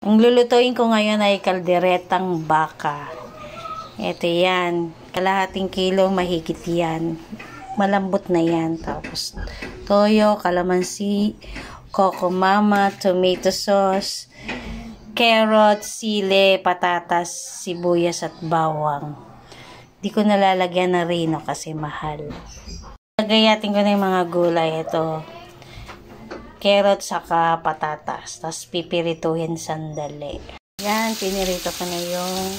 Ang lulutuin ko ngayon ay kalderetang baka. Ito yan. Kalahating kilo mahigit yan. Malambot na yan. Tapos toyo, kalamansi, coco mama, tomato sauce, carrot, sile, patatas, sibuyas at bawang. Di ko nalalagyan na rino kasi mahal. Lagayatin ko na yung mga gulay. Ito. Carrot saka patatas. Tapos pipirituhin sandali. Yan, pinirito ko na yung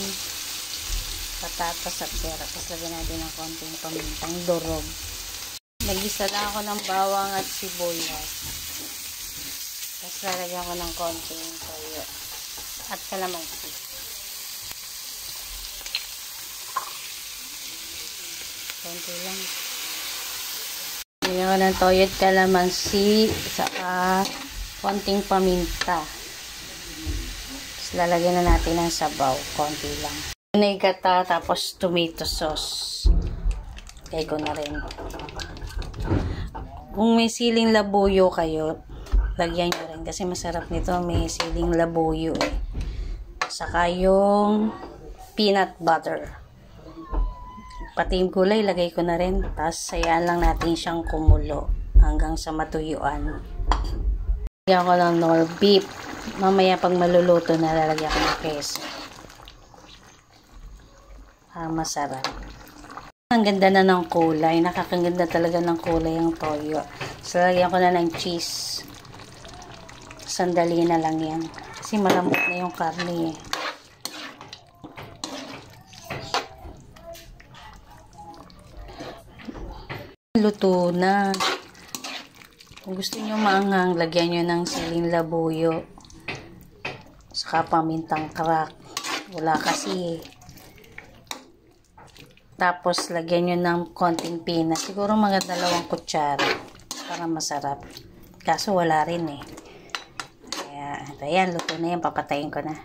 patatas at carrot. Tapos lagyan natin ng konting pamintang durog. Nag-isa lang ako ng bawang at sibuyas. Tapos lalagyan ko ng konting toyo at kalamansi. Konti lang. Lagyan ko ng toyo at kalamansi saka konting paminta. Tapos lalagyan na natin ng sabaw. Konti lang. Nagata tapos tomato sauce. Kaya ko na rin. Kung may siling labuyo kayo, lagyan nyo rin. Kasi masarap nito. May siling labuyo eh. Saka yung peanut butter. Pati yung gulay, lagay ko na rin. Tapos sayaan lang natin siyang kumulo hanggang sa matuyuan. Lagyan ko ng nor beef. Mamaya pag maluluto na, lalagyan ko ng queso. Masarap. Ang ganda na ng kulay. Nakakaganda talaga ng kulay ang toyo. So, lagyan ko na ng cheese. Sandali na lang yan. Kasi malambot na yung karne eh. Luto na. Kung gusto nyo maanghang, lagyan nyo ng siling labuyo. Saka pamintang crack. Wala kasi eh. Tapos, lagyan nyo ng konting peanut. Siguro mga 2 kutsara. Para masarap. Kaso, wala rin eh. Kaya, ayan, luto na yan. Papatayin ko na.